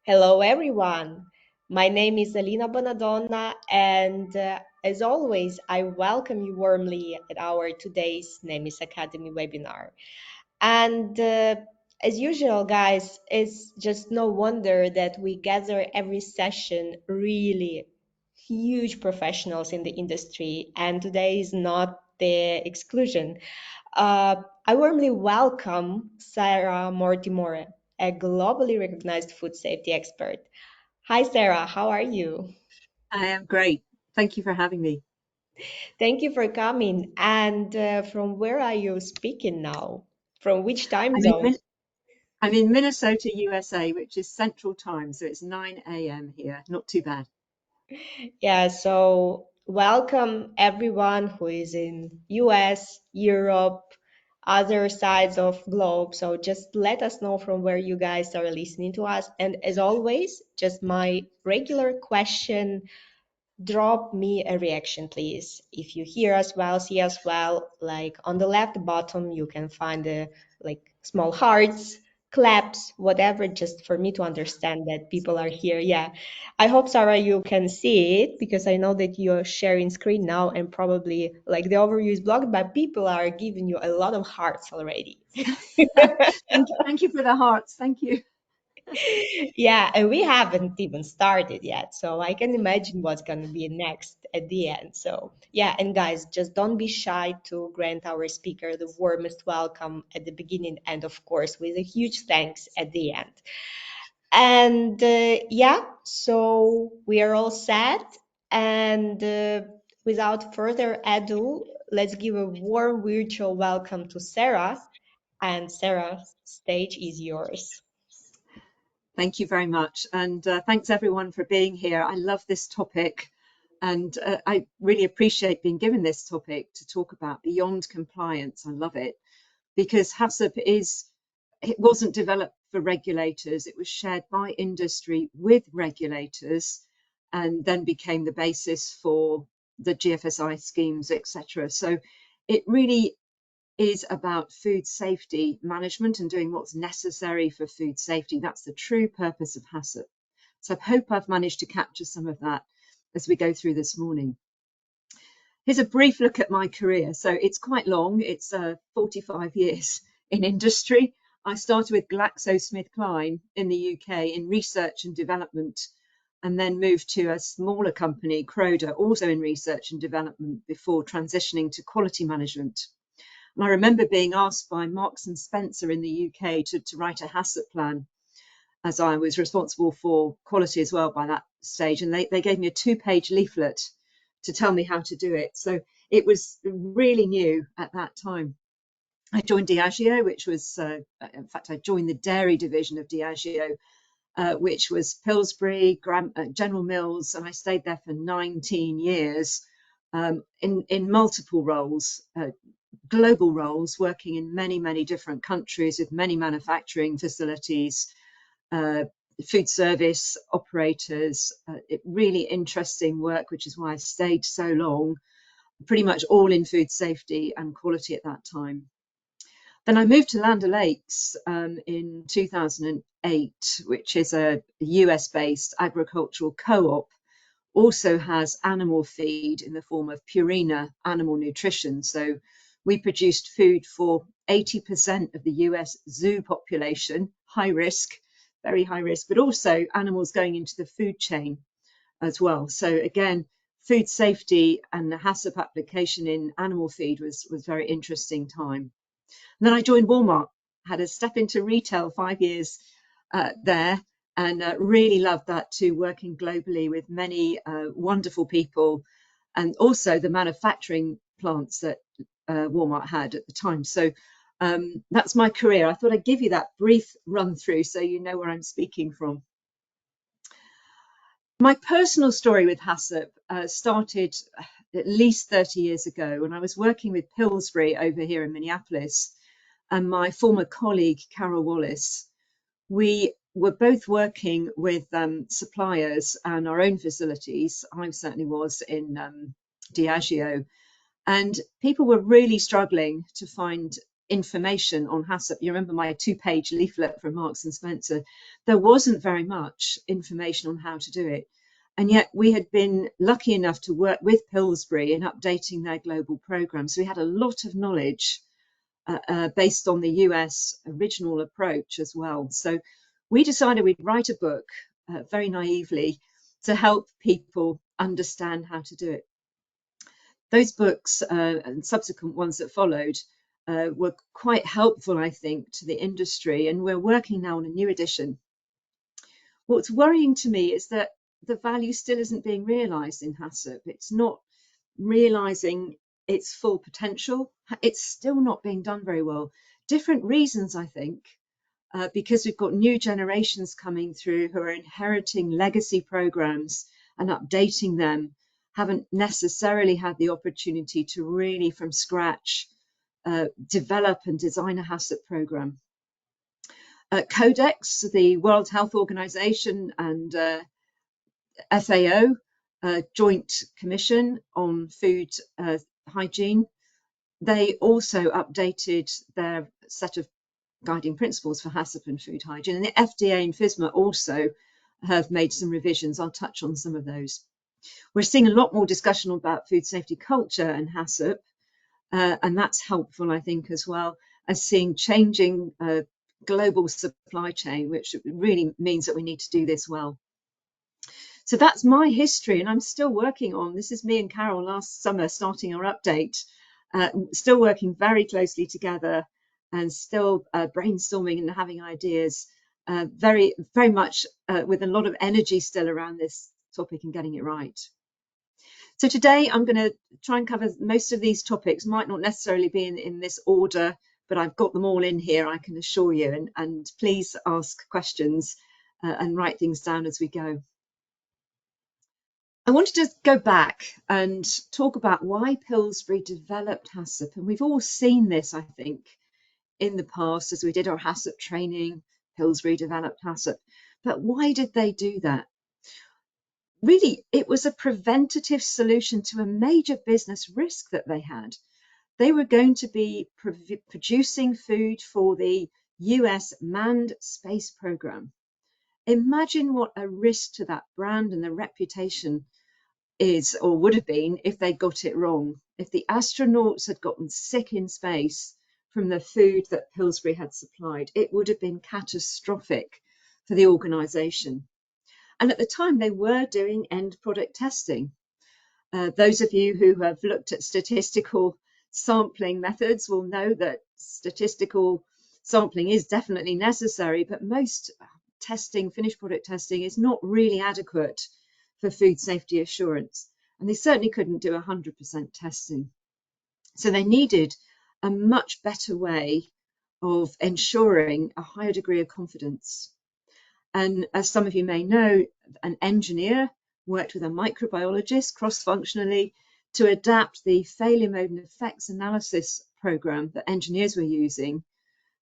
Hello, everyone. My name is Elina Bonadonna, and as always, I welcome you warmly at our today's NEMIS Academy webinar. And as usual, guys, it's just no wonder that we gather every session really huge professionals in the industry, and today is not the exclusion. I warmly welcome Sara Mortimore, a globally recognized food safety expert. Hi, Sarah. How are you? I am great. Thank you for having me. Thank you for coming. And from where are you speaking now? From which time I'm in, zone? Min- I'm in Minnesota, USA, which is Central Time, so it's 9 a.m. here. Not too bad. Yeah, so welcome everyone who is in US, Europe, other sides of globe. So just let us know from where you guys are listening to us. And as always, just my regular question, drop me a reaction, please. If you hear us well, see us well, like on the left bottom, you can find the like small hearts, claps, whatever, just for me to understand that people are here. Yeah. I hope, Sarah, you can see it because I know that you're sharing screen now and probably like the overview is blocked, but people are giving you a lot of hearts already. Thank you for the hearts. Thank you. Yeah, and we haven't even started yet, so I can imagine what's going to be next at the end. So, yeah, and guys, just don't be shy to grant our speaker the warmest welcome at the beginning and, of course, with a huge thanks at the end. And yeah, so we are all set. And without further ado, let's give a warm virtual welcome to Sarah. And Sarah, stage is yours. Thank you very much. And thanks everyone for being here. I love this topic. And I really appreciate being given this topic to talk about beyond compliance. I love it because HACCP it wasn't developed for regulators. It was shared by industry with regulators and then became the basis for the GFSI schemes, etc. So it really is about food safety management and doing what's necessary for food safety. That's the true purpose of HACCP. So I hope I've managed to capture some of that as we go through this morning. Here's a brief look at my career. So it's quite long. It's 45 years in industry. I started with GlaxoSmithKline in the UK in research and development, and then moved to a smaller company, Croda, also in research and development before transitioning to quality management. And I remember being asked by Marks and Spencer in the UK to write a HACCP plan, as I was responsible for quality as well by that stage. And they gave me a 2-page leaflet to tell me how to do it. So it was really new at that time. I joined Diageo, which was, in fact, I joined the dairy division of Diageo, which was Pillsbury, General Mills, and I stayed there for 19 years in multiple roles, global roles, working in many, many different countries with many manufacturing facilities, food service operators, really interesting work, which is why I stayed so long, pretty much all in food safety and quality at that time. Then I moved to Land O'Lakes in 2008, which is a US-based agricultural co-op, also has animal feed in the form of Purina animal nutrition. So we produced food for 80% of the US zoo population, high risk, very high risk, but also animals going into the food chain as well. So again, food safety and the HACCP application in animal feed was very interesting time. And then I joined Walmart, had a step into retail 5 years there, and really loved that too, working globally with many wonderful people, and also the manufacturing plants that Walmart had at the time. So that's my career. I thought I'd give you that brief run through so you know where I'm speaking from. My personal story with HACCP started at least 30 years ago when I was working with Pillsbury over here in Minneapolis, and my former colleague, Carol Wallace. We were both working with suppliers and our own facilities. I certainly was in Diageo. And people were really struggling to find information on HACCP. You remember my 2-page leaflet from Marks and Spencer? There wasn't very much information on how to do it. And yet we had been lucky enough to work with Pillsbury in updating their global program. So we had a lot of knowledge based on the US original approach as well. So we decided we'd write a book very naively to help people understand how to do it. Those books and subsequent ones that followed were quite helpful, I think, to the industry. And we're working now on a new edition. What's worrying to me is that the value still isn't being realised in HACCP. It's not realising its full potential. It's still not being done very well. Different reasons, I think, because we've got new generations coming through who are inheriting legacy programs and updating them, haven't necessarily had the opportunity to really from scratch develop and design a HACCP program. Codex, the World Health Organization and FAO Joint Commission on Food Hygiene, they also updated their set of guiding principles for HACCP and food hygiene. And the FDA and FSMA also have made some revisions. I'll touch on some of those. We're seeing a lot more discussion about food safety culture and HACCP, and that's helpful, I think, as well as seeing changing global supply chain, which really means that we need to do this well. So that's my history, and I'm still working on, this is me and Carol last summer starting our update, still working very closely together and still brainstorming and having ideas, very much with a lot of energy still around this topic and getting it right. So today I'm going to try and cover most of these topics, might not necessarily be in this order, but I've got them all in here, I can assure you, and please ask questions and write things down as we go. I wanted to go back and talk about why Pillsbury developed HACCP, and we've all seen this, I think, in the past as we did our HACCP training. Pillsbury developed HACCP, but why did they do that? Really, it was a preventative solution to a major business risk that they had. They were going to be producing food for the US manned space program. Imagine what a risk to that brand and the reputation is, or would have been, if they got it wrong. If the astronauts had gotten sick in space from the food that Pillsbury had supplied, it would have been catastrophic for the organisation. And at the time, they were doing end product testing. Those of you who have looked at statistical sampling methods will know that statistical sampling is definitely necessary, but most testing, finished product testing, is not really adequate for food safety assurance. And they certainly couldn't do 100% testing. So they needed a much better way of ensuring a higher degree of confidence. And as some of you may know, an engineer worked with a microbiologist cross-functionally to adapt the failure mode and effects analysis program that engineers were using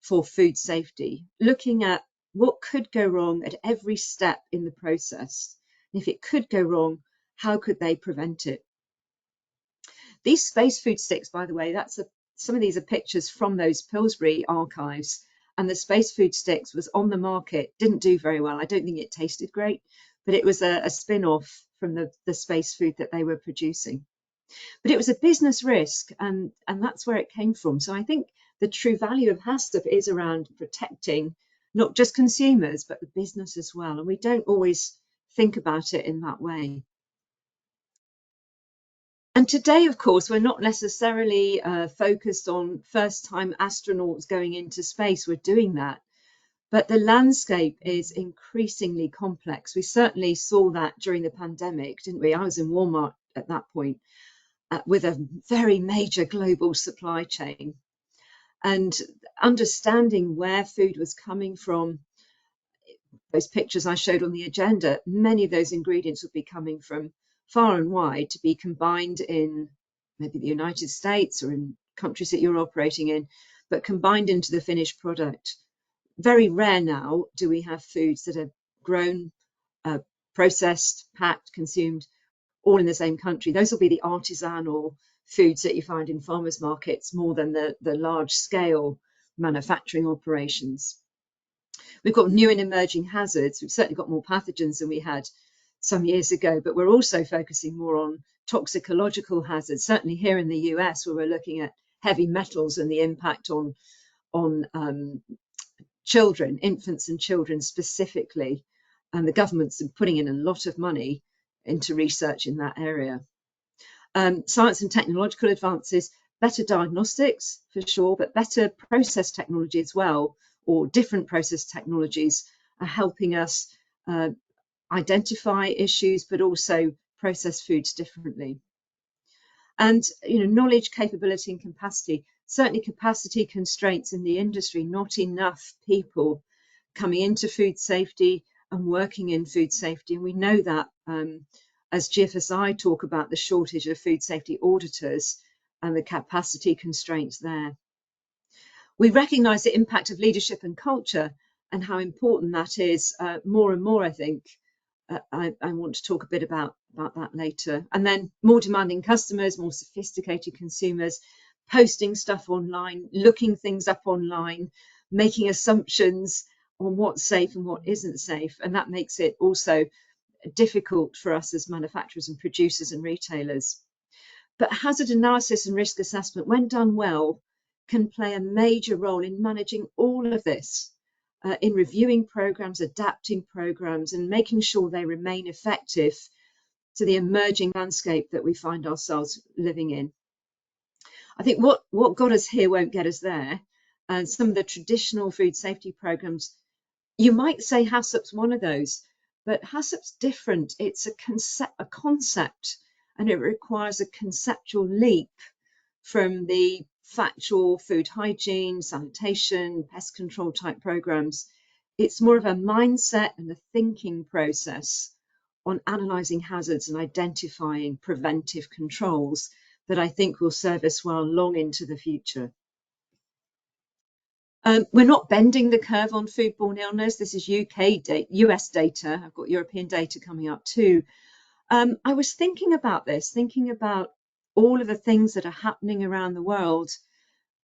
for food safety, looking at what could go wrong at every step in the process. And if it could go wrong, how could they prevent it? These space food sticks, by the way, some of these are pictures from those Pillsbury archives, and the space food sticks was on the market, didn't do very well. I don't think it tasted great, but it was a spin-off from the space food that they were producing. But it was a business risk, and that's where it came from. So I think the true value of HACCP is around protecting not just consumers, but the business as well. And we don't always think about it in that way. And today, of course, we're not necessarily focused on first-time astronauts going into space. We're doing that. But the landscape is increasingly complex. We certainly saw that during the pandemic, didn't we? I was in Walmart at that point with a very major global supply chain. And understanding where food was coming from, those pictures I showed on the agenda, many of those ingredients would be coming from far and wide to be combined in maybe the United States or in countries that you're operating in, but combined into the finished product. Very rare now do we have foods that are grown, processed, packed, consumed all in the same country. Those will be the artisanal foods that you find in farmers markets more than the large scale manufacturing operations. We've got new and emerging hazards. We've certainly got more pathogens than we had some years ago, but we're also focusing more on toxicological hazards, certainly here in the US, where we're looking at heavy metals and the impact on children, infants and children specifically. And the government's putting in a lot of money into research in that area. Science and technological advances, better diagnostics for sure, but better process technology as well, or different process technologies are helping us identify issues, but also process foods differently. And knowledge, capability and capacity, certainly capacity constraints in the industry, not enough people coming into food safety and working in food safety. And we know that as GFSI talk about the shortage of food safety auditors and the capacity constraints there. We recognise the impact of leadership and culture and how important that is more and more, I think. I want to talk a bit about that later. And then more demanding customers, more sophisticated consumers, posting stuff online, looking things up online, making assumptions on what's safe and what isn't safe. And that makes it also difficult for us as manufacturers and producers and retailers. But hazard analysis and risk assessment, when done well, can play a major role in managing all of this. In reviewing programs, adapting programs, and making sure they remain effective to the emerging landscape that we find ourselves living in. I think what got us here won't get us there. And some of the traditional food safety programs, you might say HACCP's one of those, but HACCP's different. It's a concept, and it requires a conceptual leap from the factual food hygiene, sanitation, pest control type programs. It's more of a mindset and a thinking process on analysing hazards and identifying preventive controls that I think will serve us well long into the future. We're not bending the curve on foodborne illness. This is US data. I've got European data coming up too. I was thinking about all of the things that are happening around the world.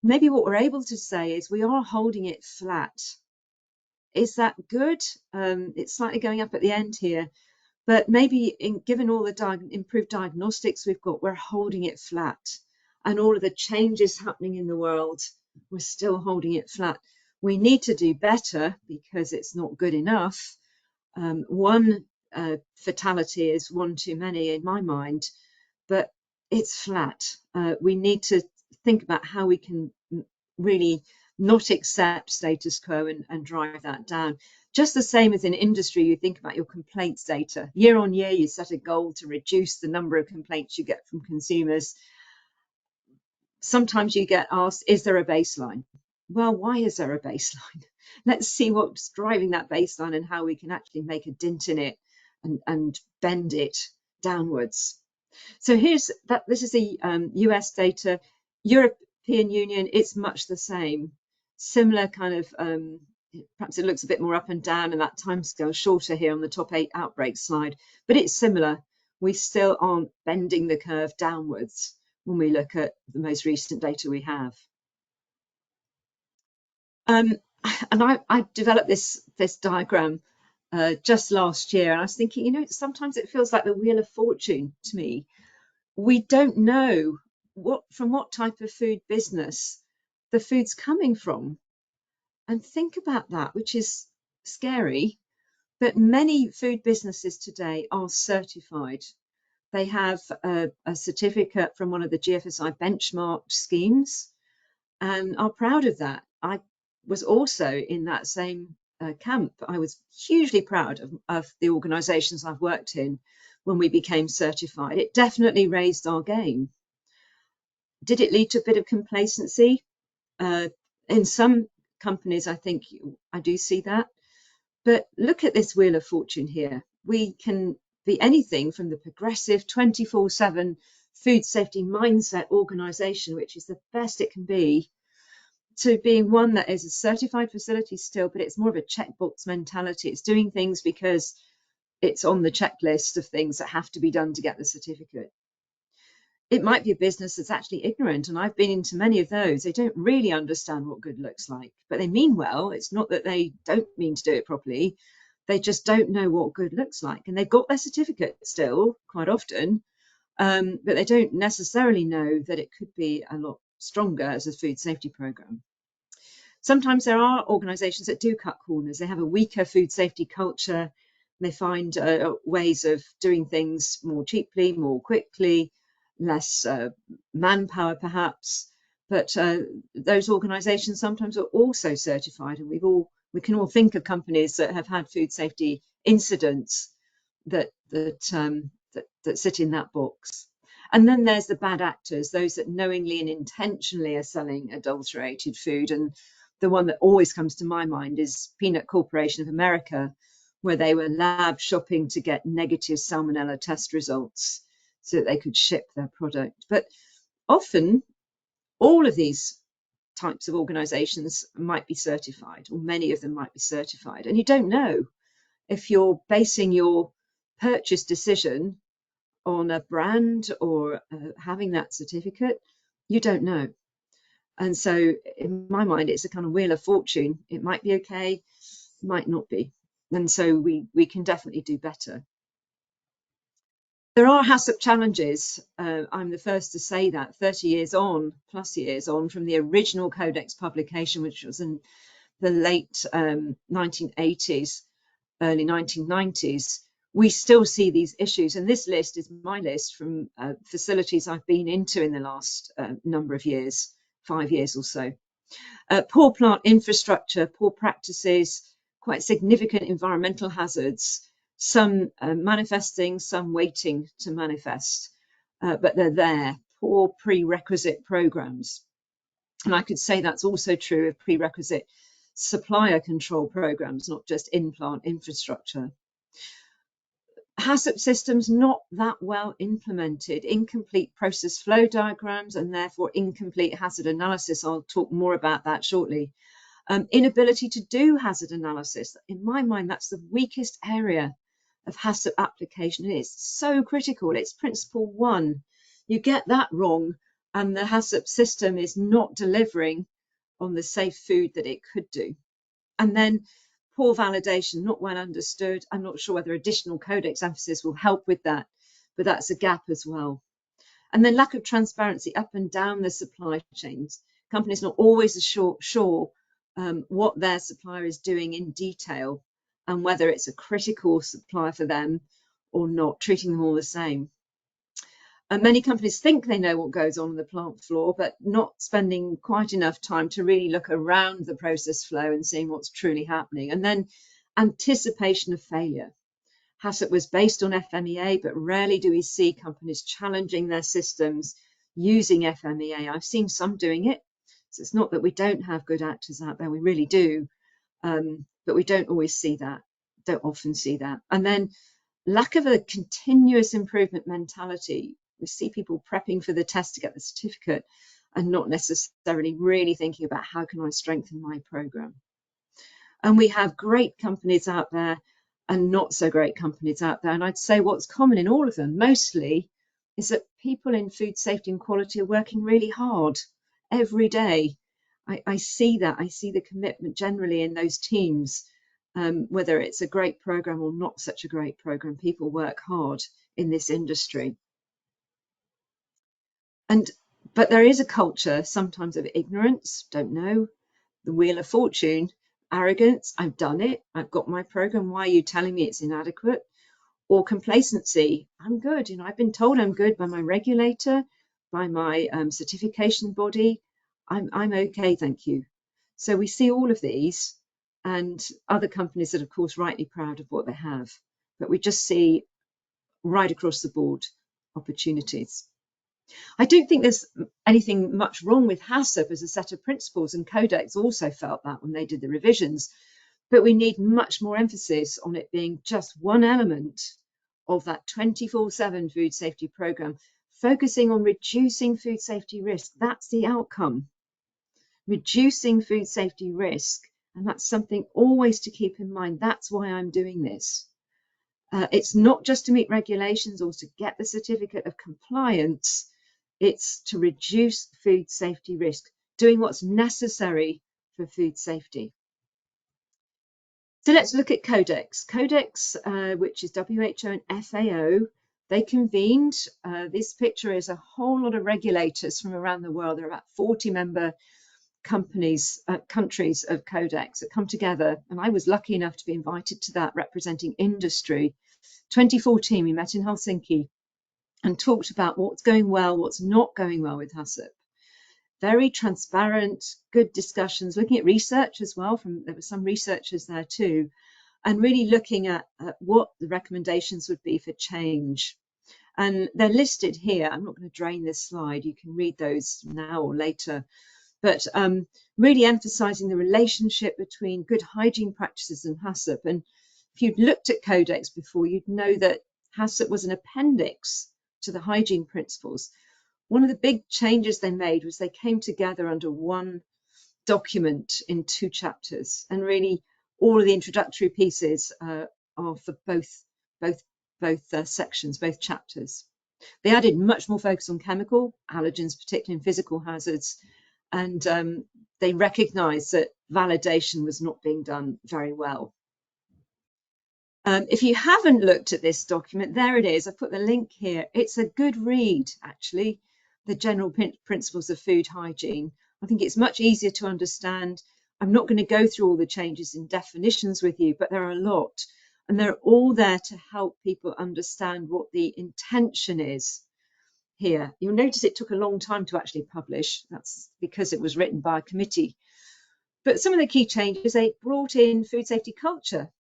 Maybe what we're able to say is we are holding it flat. Is that good? It's slightly going up at the end here, but maybe given all the improved diagnostics we've got, we're holding it flat. And all of the changes happening in the world, we're still holding it flat. We need to do better because it's not good enough. One fatality is one too many in my mind, but it's flat. We need to think about how we can really not accept status quo and drive that down. Just the same as in industry, you think about your complaints data. Year on year, you set a goal to reduce the number of complaints you get from consumers. Sometimes you get asked, is there a baseline? Well, why is there a baseline? Let's see what's driving that baseline and how we can actually make a dent in it and bend it downwards. So this is the US data. European Union, it's much the same. Similar kind of, perhaps it looks a bit more up and down and that timescale shorter here on the top 8 outbreak slide, but it's similar. We still aren't bending the curve downwards when we look at the most recent data we have. And I developed this diagram just last year, and I was thinking, sometimes it feels like the Wheel of Fortune to me. We don't know from what type of food business the food's coming from. And think about that, which is scary, but many food businesses today are certified. They have a certificate from one of the GFSI benchmarked schemes and are proud of that. I was also in that same camp. I was hugely proud of the organisations I've worked in when we became certified. It definitely raised our game. Did it lead to a bit of complacency? In some companies, I think I do see that. But look at this Wheel of Fortune here. We can be anything from the progressive 24/7 food safety mindset organisation, which is the best it can be, to being one that is a certified facility still, but it's more of a checkbox mentality. It's doing things because it's on the checklist of things that have to be done to get the certificate. it might be a business that's actually ignorant, and I've been into many of those. They don't really understand what good looks like, but they mean well. It's not that they don't mean to do it properly. They just don't know what good looks like, and they've got their certificate still quite often, but they don't necessarily know that it could be a lot stronger as a food safety program. Sometimes there are organisations that do cut corners. They have a weaker food safety culture. They find ways of doing things more cheaply, more quickly, less manpower perhaps. But those organisations sometimes are also certified, and we can all think of companies that have had food safety incidents that sit in that box. And then there's the bad actors, those that knowingly and intentionally are selling adulterated food. And the one that always comes to my mind is Peanut Corporation of America, where they were lab shopping to get negative salmonella test results so that they could ship their product. But often, all of these types of organizations might be certified, or many of them might be certified. And you don't know if you're basing your purchase decision on a brand or having that certificate. You don't know. And so in my mind, it's a kind of wheel of fortune. It might be okay, might not be. And so we can definitely do better. There are HACCP challenges. I'm the first to say that 30 years on, plus years on, from the original Codex publication, which was in the late 1980s, early 1990s, we still see these issues. And this list is my list from facilities I've been into in the last number of years, 5 years or so. Poor plant infrastructure, poor practices, quite significant environmental hazards, some manifesting, some waiting to manifest, but they're there. Poor prerequisite programs. And I could say that's also true of prerequisite supplier control programs, not just in-plant infrastructure. HACCP systems not that well implemented, incomplete process flow diagrams, and therefore incomplete hazard analysis. I'll talk more about that shortly. Inability to do hazard analysis. In my mind, that's the weakest area of HACCP application. It's so critical. It's principle one. You get that wrong, and the HACCP system is not delivering on the safe food that it could do. And then poor validation, not well understood. I'm not sure whether additional codex emphasis will help with that, but that's a gap as well. And then lack of transparency up and down the supply chains. Companies not always sure what their supplier is doing in detail and whether it's a critical supplier for them or not, treating them all the same. And many companies think they know what goes on the plant floor, but not spending quite enough time to really look around the process flow and seeing what's truly happening. And then anticipation of failure. HACCP was based on FMEA, but rarely do we see companies challenging their systems using FMEA. I've seen some doing it. So it's not that we don't have good actors out there, we really do, but we don't always see that, don't often see that. And then lack of a continuous improvement mentality. We see people prepping for the test to get the certificate and not necessarily really thinking about how can I strengthen my program. And we have great companies out there and not so great companies out there. And I'd say what's common in all of them mostly is that people in food safety and quality are working really hard every day. I see that. I see the commitment generally in those teams, whether it's a great program or not such a great program. People work hard in this industry. But there is a culture sometimes of ignorance, don't know, the wheel of fortune, arrogance, I've done it, I've got my program, why are you telling me it's inadequate? Or complacency, I'm good, I've been told I'm good by my regulator, by my certification body, I'm okay, thank you. So we see all of these, and other companies that are, of course, rightly proud of what they have, but we just see right across the board opportunities. I don't think there's anything much wrong with HACCP as a set of principles, and Codex also felt that when they did the revisions, but we need much more emphasis on it being just one element of that 24/7 food safety program, focusing on reducing food safety risk. That's the outcome, reducing food safety risk, and that's something always to keep in mind. That's why I'm doing this. It's not just to meet regulations or to get the certificate of compliance. It's to reduce food safety risk, doing what's necessary for food safety. So let's look at Codex. Codex, which is WHO and FAO, they convened. This picture is a whole lot of regulators from around the world. There are about 40 member countries of Codex that come together. And I was lucky enough to be invited to that, representing industry. 2014, we met in Helsinki and talked about what's going well, what's not going well with HACCP. Very transparent, good discussions, looking at research as well. There were some researchers there too, and really looking at what the recommendations would be for change. And they're listed here. I'm not going to drain this slide. You can read those now or later. But really emphasizing the relationship between good hygiene practices and HACCP. And if you'd looked at Codex before, you'd know that HACCP was an appendix to the hygiene principles. One of the big changes they made was they came together under one document in 2 chapters, and really all of the introductory pieces are for both sections, both chapters. They added much more focus on chemical, allergens, particularly in physical hazards, and they recognised that validation was not being done very well. If you haven't looked at this document, there it is. I put the link here. It's a good read, actually, the general principles of food hygiene. I think it's much easier to understand. I'm not going to go through all the changes in definitions with you, but there are a lot. And they're all there to help people understand what the intention is here. You'll notice it took a long time to actually publish. That's because it was written by a committee. But some of the key changes, they brought in food safety culture,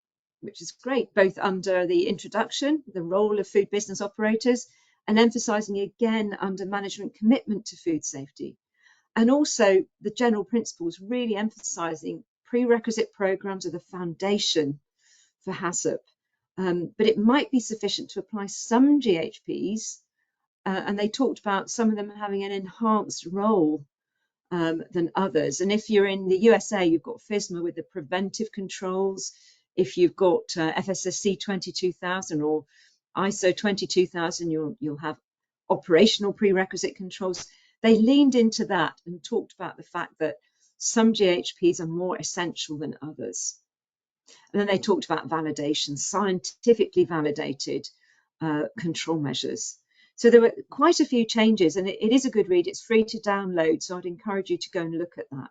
which is great, both under the introduction, the role of food business operators, and emphasising again under management commitment to food safety. And also the general principles, really emphasising prerequisite programmes are the foundation for HACCP. But it might be sufficient to apply some GHPs, and they talked about some of them having an enhanced role than others. And if you're in the USA, you've got FSMA with the preventive controls. If you've got FSSC 22000 or ISO 22000, you'll have operational prerequisite controls. They leaned into that and talked about the fact that some GHPs are more essential than others. And then they talked about validation, scientifically validated control measures. So there were quite a few changes, and it is a good read. It's free to download, so I'd encourage you to go and look at that.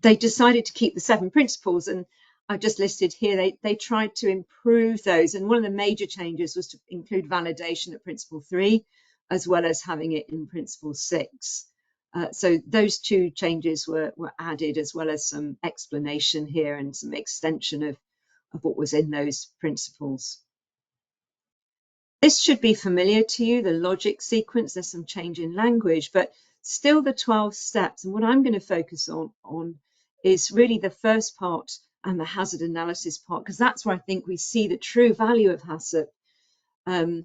They decided to keep the 7 principles, and I've just listed here, they tried to improve those. And one of the major changes was to include validation at principle 3, as well as having it in principle 6. So those 2 changes were added, as well as some explanation here and some extension of what was in those principles. This should be familiar to you, the logic sequence. There's some change in language, but still the 12 steps. And what I'm going to focus on is really the first part and the hazard analysis part, because that's where I think we see the true value of HACCP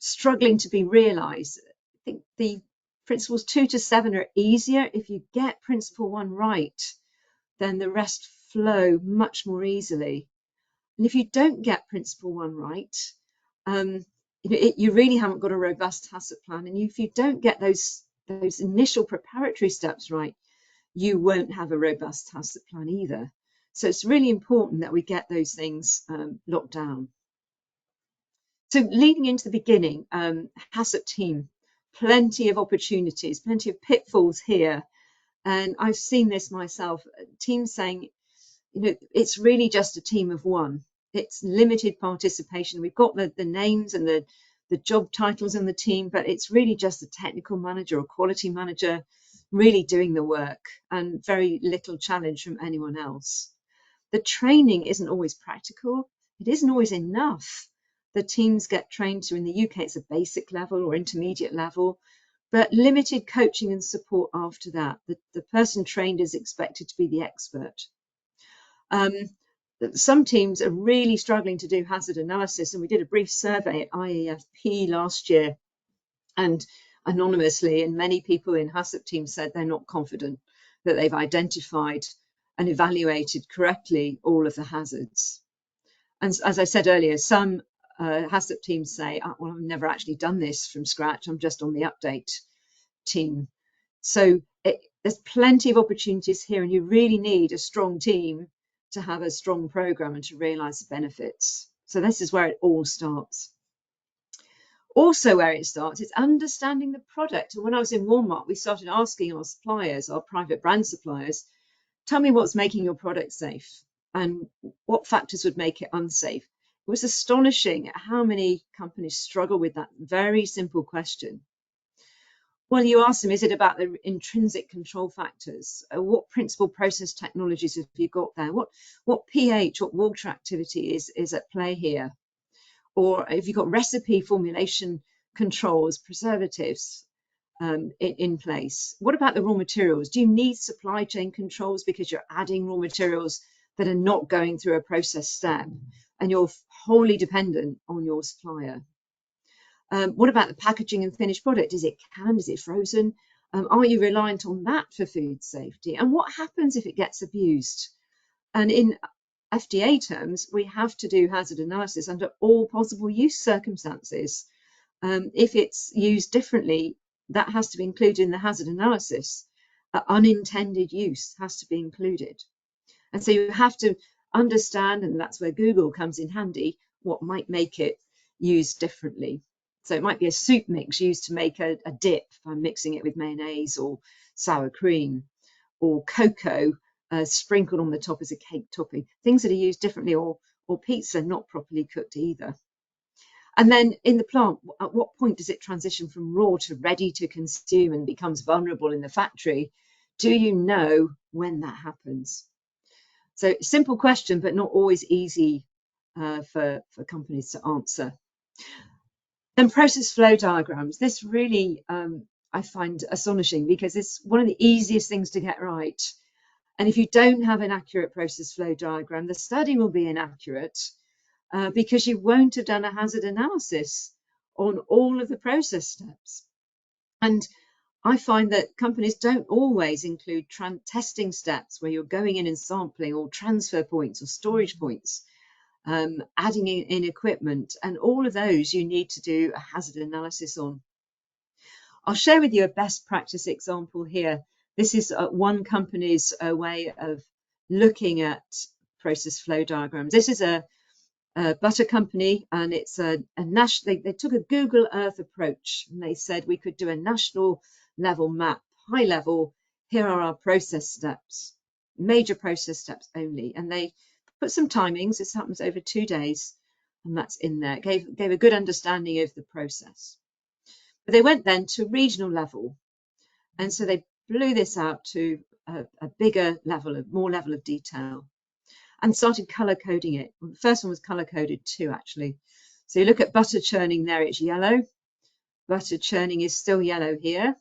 struggling to be realised. I think the principles 2 to 7 are easier. If you get principle 1 right, then the rest flow much more easily. And if you don't get principle 1 right, you really haven't got a robust HACCP plan. And if you don't get those initial preparatory steps right, you won't have a robust HACCP plan either. So it's really important that we get those things locked down. So leading into the beginning, HACCP team, plenty of opportunities, plenty of pitfalls here. And I've seen this myself, teams saying, it's really just a team of one. It's limited participation. We've got the names and the job titles in the team, but it's really just a technical manager or quality manager really doing the work, and very little challenge from anyone else. The training isn't always practical. It isn't always enough. The teams get trained to, in the UK, it's a basic level or intermediate level, but limited coaching and support after that. The person trained is expected to be the expert. Some teams are really struggling to do hazard analysis, and we did a brief survey at IAFP last year, and anonymously, and many people in HACCP teams said they're not confident that they've identified and evaluated correctly all of the hazards. And as I said earlier, some HACCP teams say, oh, well, I've never actually done this from scratch, I'm just on the update team. So there's plenty of opportunities here, and you really need a strong team to have a strong program and to realize the benefits. So this is where it all starts. Also where it starts is understanding the product. And when I was in Walmart, we started asking our suppliers, our private brand suppliers, tell me what's making your product safe and what factors would make it unsafe. It was astonishing how many companies struggle with that very simple question. Well, you ask them, is it about the intrinsic control factors? What principal process technologies have you got there? What pH, what water activity is at play here? Or have you got recipe formulation controls, preservatives in place? What about the raw materials? Do you need supply chain controls because you're adding raw materials that are not going through a process step and you're wholly dependent on your supplier? What about the packaging and finished product? Is it canned? Is it frozen? Are you reliant on that for food safety? And what happens if it gets abused? And in FDA terms, we have to do hazard analysis under all possible use circumstances. If it's used differently, that has to be included in the hazard analysis. Unintended use has to be included. And so you have to understand, and that's where Google comes in handy, what might make it used differently. So it might be a soup mix used to make a dip if I'm mixing it with mayonnaise or sour cream, or cocoa sprinkled on the top as a cake topping, things that are used differently, or pizza not properly cooked either. And then in the plant, at what point does it transition from raw to ready to consume and becomes vulnerable in the factory? Do you know when that happens? So simple question, but not always easy for companies to answer. Then process flow diagrams. This really I find astonishing because it's one of the easiest things to get right. And if you don't have an accurate process flow diagram, the study will be inaccurate because you won't have done a hazard analysis on all of the process steps. And I find that companies don't always include testing steps where you're going in and sampling, or transfer points or storage points, adding in equipment, and all of those you need to do a hazard analysis on. I'll share with you a best practice example here. This is one company's way of looking at process flow diagrams. This is a butter company, and it's a national. They took a Google Earth approach, and they said we could do a national level map, high level. Here are our process steps, major process steps only, and they put some timings. This happens over 2 days, and that's in there. Gave a good understanding of the process. But they went then to regional level, and so they blew this out to a bigger level, more level of detail, and started color coding it. Well, the first one was color coded too, actually. So you look at butter churning there, it's yellow. Butter churning is still yellow here.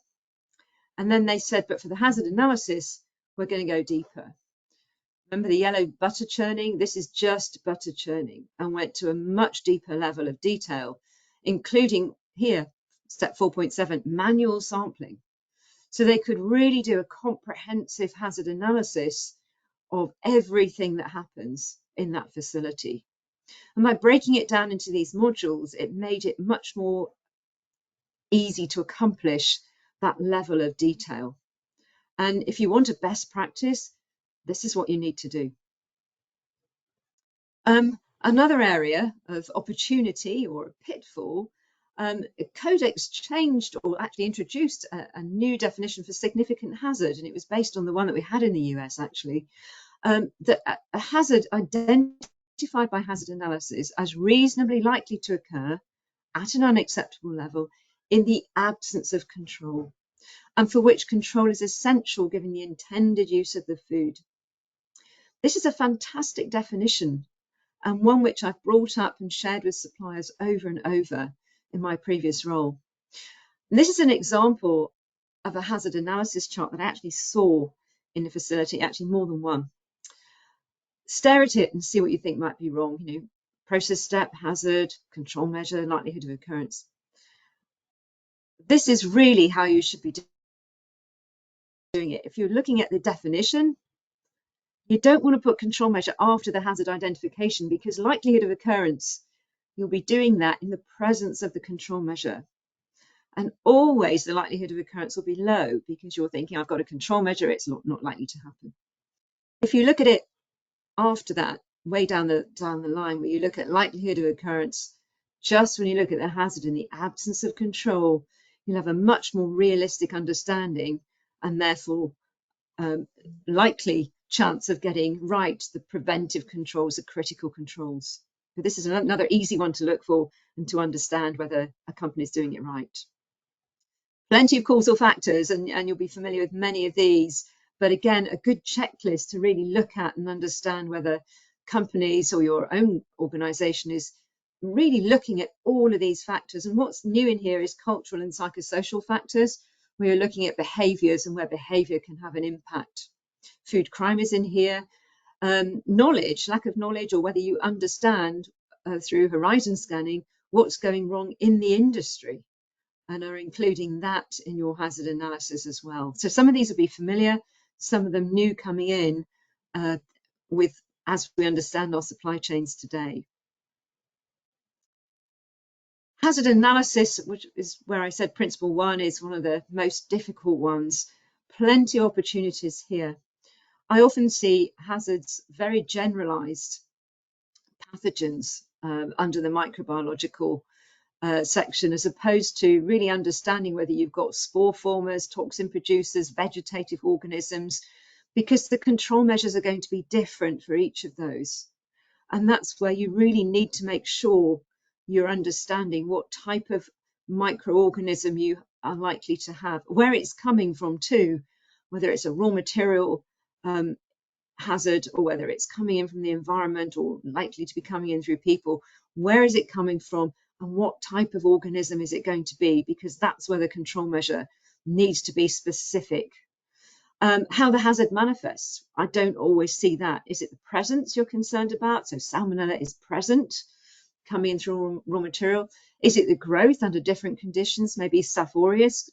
And then they said, but for the hazard analysis, we're going to go deeper. Remember the yellow butter churning? This is just butter churning, and went to a much deeper level of detail, including here, step 4.7, manual sampling. So they could really do a comprehensive hazard analysis of everything that happens in that facility. And by breaking it down into these modules, it made it much more easy to accomplish that level of detail. And if you want a best practice, this is what you need to do. Another area of opportunity, or a pitfall, Codex changed, or actually introduced, a new definition for significant hazard, and it was based on the one that we had in the US actually. That a hazard identified by hazard analysis as reasonably likely to occur at an unacceptable level in the absence of control, and for which control is essential given the intended use of the food. This is a fantastic definition, and one which I've brought up and shared with suppliers over and over in my previous role. And this is an example of a hazard analysis chart that I actually saw in the facility, actually more than one. Stare at it and see what you think might be wrong. You know, process step, hazard, control measure, likelihood of occurrence. This is really how you should be doing it. If you're looking at the definition, you don't want to put control measure after the hazard identification, because likelihood of occurrence you'll be doing that in the presence of the control measure. And always the likelihood of occurrence will be low because you're thinking, I've got a control measure, it's not likely to happen. If you look at it after that, way down the line, where you look at likelihood of occurrence, just when you look at the hazard in the absence of control, you'll have a much more realistic understanding and therefore likely chance of getting right the preventive controls, the critical controls. But this is another easy one to look for and to understand whether a company is doing it right. Plenty of causal factors, and you'll be familiar with many of these. But again, a good checklist to really look at and understand whether companies or your own organization is really looking at all of these factors. And what's new in here is cultural and psychosocial factors, where you're looking at behaviors and where behavior can have an impact. Food crime is in here. Knowledge, lack of knowledge, or whether you understand through horizon scanning what's going wrong in the industry, and are including that in your hazard analysis as well. So some of these will be familiar, some of them new coming in as we understand our supply chains today. Hazard analysis, which is where I said principle one is one of the most difficult ones. Plenty of opportunities here. I often see hazards very generalized pathogens under the microbiological section, as opposed to really understanding whether you've got spore formers, toxin producers, vegetative organisms, because the control measures are going to be different for each of those. And that's where you really need to make sure you're understanding what type of microorganism you are likely to have, where it's coming from too, whether it's a raw material hazard or whether it's coming in from the environment or likely to be coming in through people. Where is it coming from and what type of organism is it going to be? Because that's where the control measure needs to be specific. How the hazard manifests, I don't always see that. Is it the presence you're concerned about? So salmonella is present, coming in through raw material. Is it the growth under different conditions, maybe Staph aureus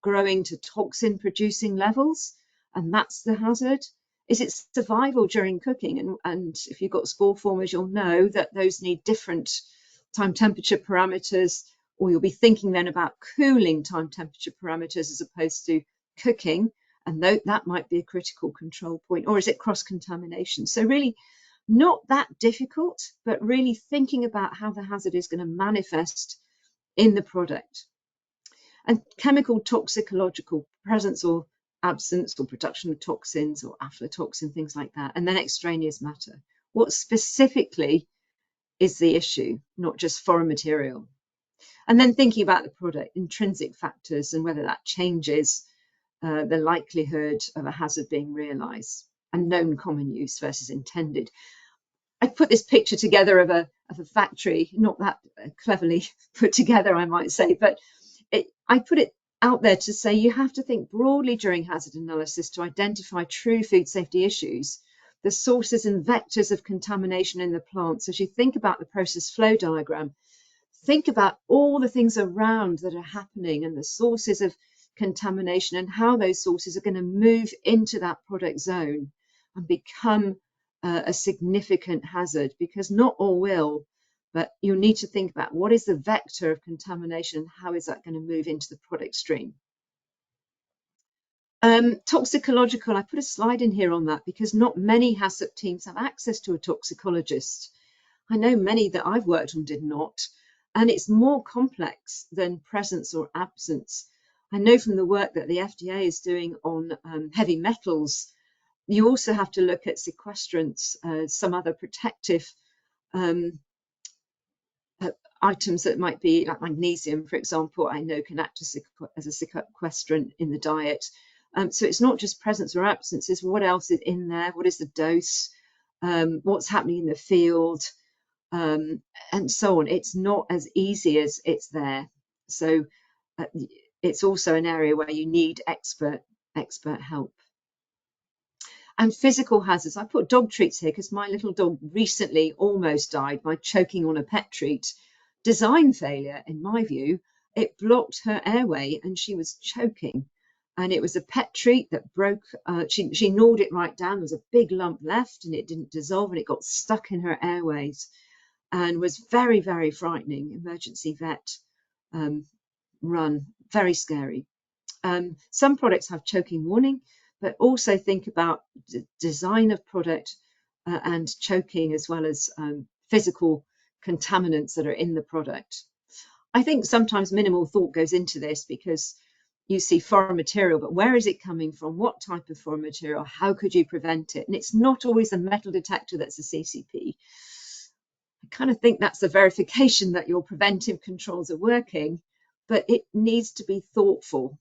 growing to toxin producing levels, and that's the hazard? Is it survival during cooking? And if you've got spore formers, you'll know that those need different time temperature parameters, or you'll be thinking then about cooling time temperature parameters as opposed to cooking, and that might be a critical control point. Or is it cross-contamination? So really not that difficult, but really thinking about how the hazard is going to manifest in the product. And chemical toxicological presence or absence or production of toxins or aflatoxin, things like that. And then extraneous matter. What specifically is the issue, not just foreign material? And then thinking about the product, intrinsic factors, and whether that changes the likelihood of a hazard being realized, and known common use versus intended. I put this picture together of a factory, not that cleverly put together, I might say, but I put it out there to say you have to think broadly during hazard analysis to identify true food safety issues, the sources and vectors of contamination in the plant. So as you think about the process flow diagram, think about all the things around that are happening and the sources of contamination and how those sources are going to move into that product zone and become a significant hazard, because not all will, but you'll need to think about what is the vector of contamination and how is that going to move into the product stream. Toxicological, I put a slide in here on that because not many HACCP teams have access to a toxicologist. I know many that I've worked on did not, and it's more complex than presence or absence. I know from the work that the FDA is doing on heavy metals, you also have to look at sequestrants, some other protective items that might be like magnesium, for example, I know can act as a sequestrant in the diet. So it's not just presence or absence, it's what else is in there, what is the dose, what's happening in the field, and so on. It's not as easy as it's there. So it's also an area where you need expert help. And physical hazards. I put dog treats here because my little dog recently almost died by choking on a pet treat. Design failure, in my view. It blocked her airway and she was choking. And it was a pet treat that broke. She gnawed it right down. There was a big lump left and it didn't dissolve and it got stuck in her airways. and was very, very frightening. Emergency vet run, very scary. Some products have choking warning, but also think about the design of product and choking, as well as physical contaminants that are in the product. I think sometimes minimal thought goes into this because you see foreign material, but where is it coming from? What type of foreign material? How could you prevent it? And it's not always a metal detector that's a CCP. I kind of think that's the verification that your preventive controls are working, but it needs to be thoughtful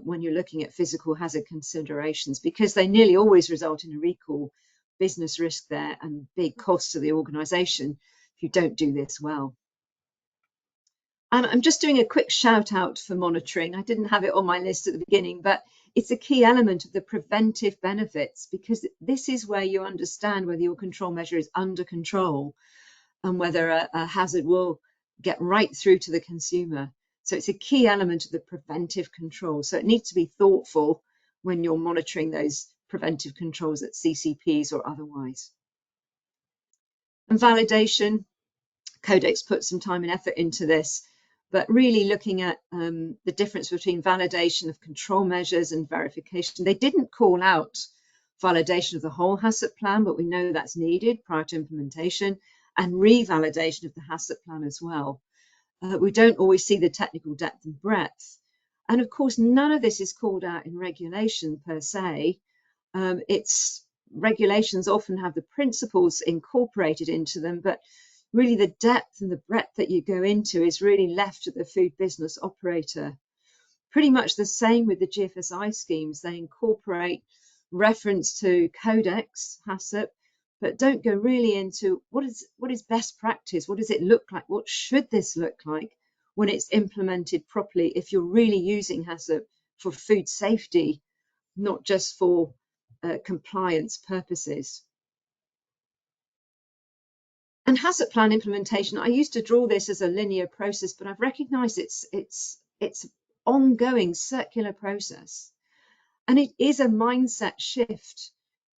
when you're looking at physical hazard considerations, because they nearly always result in a recall, business risk there, and big costs to the organisation if you don't do this well. And I'm just doing a quick shout out for monitoring. I didn't have it on my list at the beginning, but it's a key element of the preventive benefits, because this is where you understand whether your control measure is under control and whether a hazard will get right through to the consumer. So it's a key element of the preventive control. So it needs to be thoughtful when you're monitoring those preventive controls at CCPs or otherwise. And validation, Codex put some time and effort into this, but really looking at the difference between validation of control measures and verification. They didn't call out validation of the whole HACCP plan, but we know that's needed prior to implementation, and revalidation of the HACCP plan as well. We don't always see the technical depth and breadth. And of course, none of this is called out in regulation per se. Regulations often have the principles incorporated into them, but really the depth and the breadth that you go into is really left to the food business operator. Pretty much the same with the GFSI schemes. They incorporate reference to Codex, HACCP, but don't go really into what is best practice, what does it look like, what should this look like when it's implemented properly, if you're really using HACCP for food safety, not just for compliance purposes. And HACCP plan implementation, I used to draw this as a linear process, but I've recognized it's ongoing circular process. And it is a mindset shift.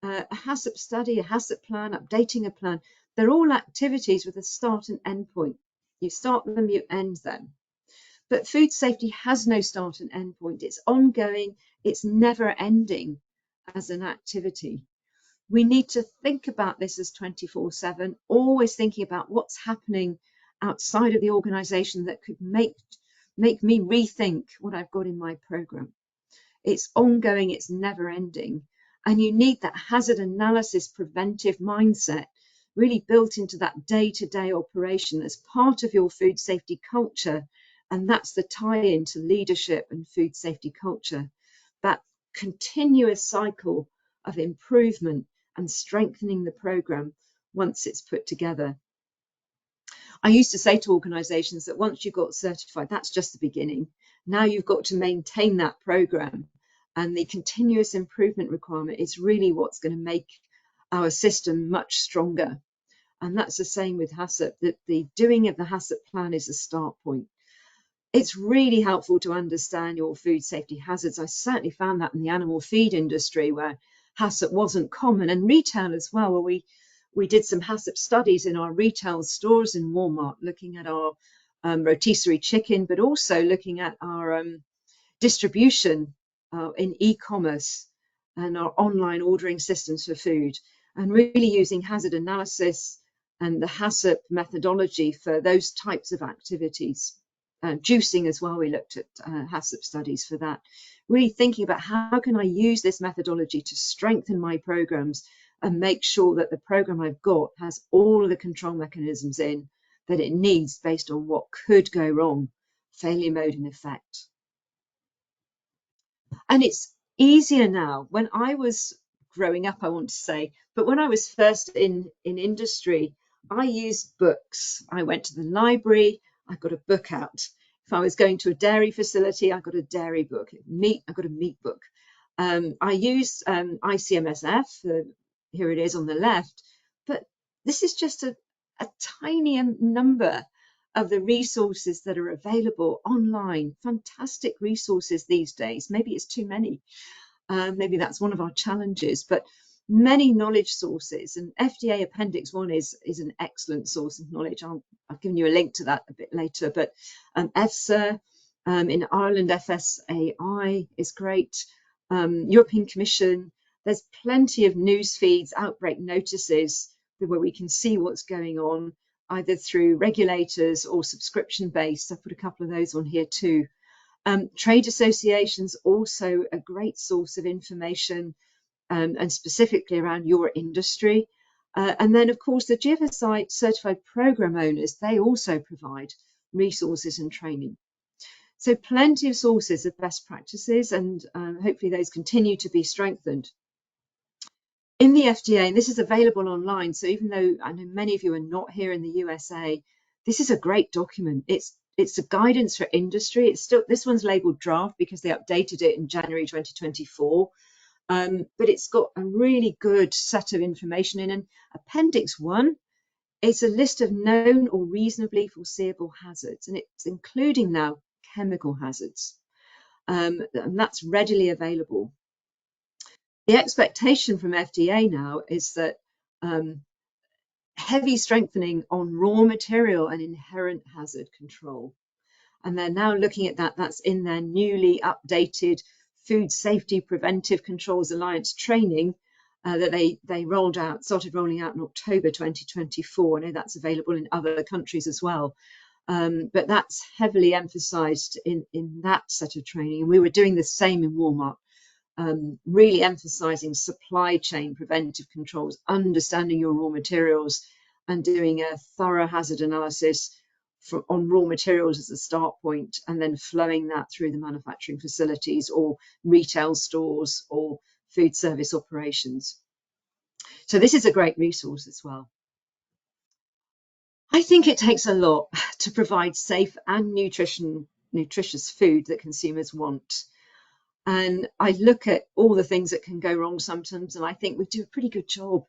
A HACCP study, a HACCP plan, updating a plan, they're all activities with a start and end point. You start them, you end them. But food safety has no start and end point. It's ongoing, it's never ending as an activity. We need to think about this as 24/7, always thinking about what's happening outside of the organisation that could make me rethink what I've got in my programme. It's ongoing, it's never ending. And you need that hazard analysis preventive mindset really built into that day-to-day operation as part of your food safety culture. And that's the tie-in to leadership and food safety culture, that continuous cycle of improvement and strengthening the programme once it's put together. I used to say to organisations that once you got certified, that's just the beginning. Now you've got to maintain that programme, and the continuous improvement requirement is really what's going to make our system much stronger. And that's the same with HACCP, that the doing of the HACCP plan is a start point. It's really helpful to understand your food safety hazards. I certainly found that in the animal feed industry, where HACCP wasn't common, and retail as well, where we did some HACCP studies in our retail stores in Walmart, looking at our rotisserie chicken, but also looking at our distribution in e-commerce and our online ordering systems for food, and really using hazard analysis and the HACCP methodology for those types of activities. Juicing as well, we looked at HACCP studies for that. Really thinking about how can I use this methodology to strengthen my programs and make sure that the program I've got has all of the control mechanisms in that it needs based on what could go wrong, failure mode in effect. And it's easier now. When I was growing up, I want to say, but when I was first in industry, I used books. I went to the library, I got a book out. If I was going to a dairy facility, I got a dairy book. Meat, I got a meat book. I used ICMSF, here it is on the left, but this is just a tiny number of the resources that are available online. Fantastic resources these days. Maybe it's too many. Maybe that's one of our challenges, but many knowledge sources, and FDA Appendix 1 is an excellent source of knowledge. I've given you a link to that a bit later, but EFSA, in Ireland, FSAI is great, European Commission, there's plenty of news feeds, outbreak notices, where we can see what's going on, either through regulators or subscription-based. I put a couple of those on here too. Trade associations, also a great source of information, and specifically around your industry. And then, of course, the GFSI certified program owners, they also provide resources and training. So plenty of sources of best practices, and hopefully those continue to be strengthened. In the FDA, and this is available online, so even though I know many of you are not here in the USA, this is a great document. It's a guidance for industry. It's still, this one's labeled draft because they updated it in January 2024. But it's got a really good set of information in. And Appendix 1 is a list of known or reasonably foreseeable hazards, and it's including now chemical hazards. And that's readily available. The expectation from FDA now is that heavy strengthening on raw material and inherent hazard control. And they're now looking at that. That's in their newly updated Food Safety Preventive Controls Alliance training that they started rolling out in October 2024. I know that's available in other countries as well. But that's heavily emphasized in that set of training. And we were doing the same in Walmart, really emphasizing supply chain preventive controls, understanding your raw materials and doing a thorough hazard analysis on raw materials as a start point, and then flowing that through the manufacturing facilities or retail stores or food service operations. So this is a great resource as well. I think it takes a lot to provide safe and nutritious food that consumers want. And I look at all the things that can go wrong sometimes, and I think we do a pretty good job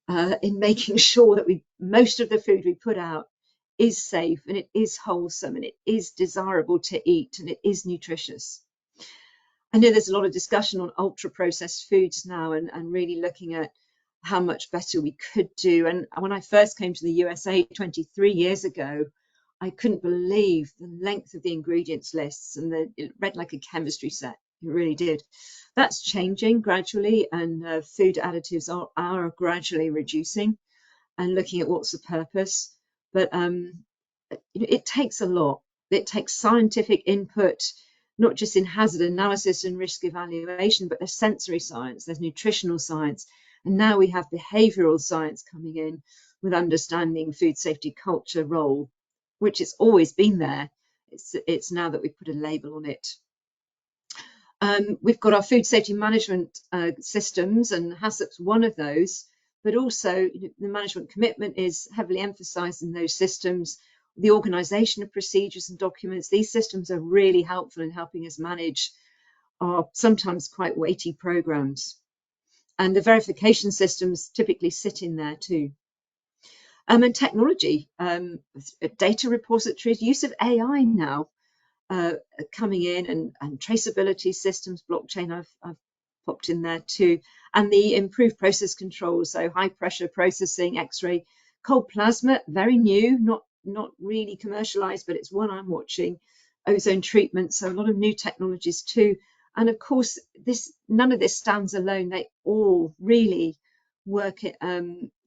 in making sure that most of the food we put out is safe, and it is wholesome, and it is desirable to eat, and it is nutritious. I know there's a lot of discussion on ultra processed foods now, and really looking at how much better we could do. And when I first came to the USA 23 years ago, I couldn't believe the length of the ingredients lists, and it read like a chemistry set. It really did. That's changing gradually, and food additives are gradually reducing, and looking at what's the purpose. But it takes a lot. It takes scientific input, not just in hazard analysis and risk evaluation, but there's sensory science, there's nutritional science, and now we have behavioral science coming in with understanding food safety culture role, which has always been there. It's now that we put a label on it. We've got our food safety management systems, and HACCP's one of those, but also the management commitment is heavily emphasised in those systems. The organisation of procedures and documents, these systems are really helpful in helping us manage our sometimes quite weighty programmes. And the verification systems typically sit in there too. And technology, data repositories, use of AI now coming in, and traceability systems, blockchain I've popped in there too, and the improved process controls, so high pressure processing, X-ray, cold plasma, very new, not really commercialized, but it's one I'm watching, ozone treatment, so a lot of new technologies too. And of course, none of this stands alone. They all really work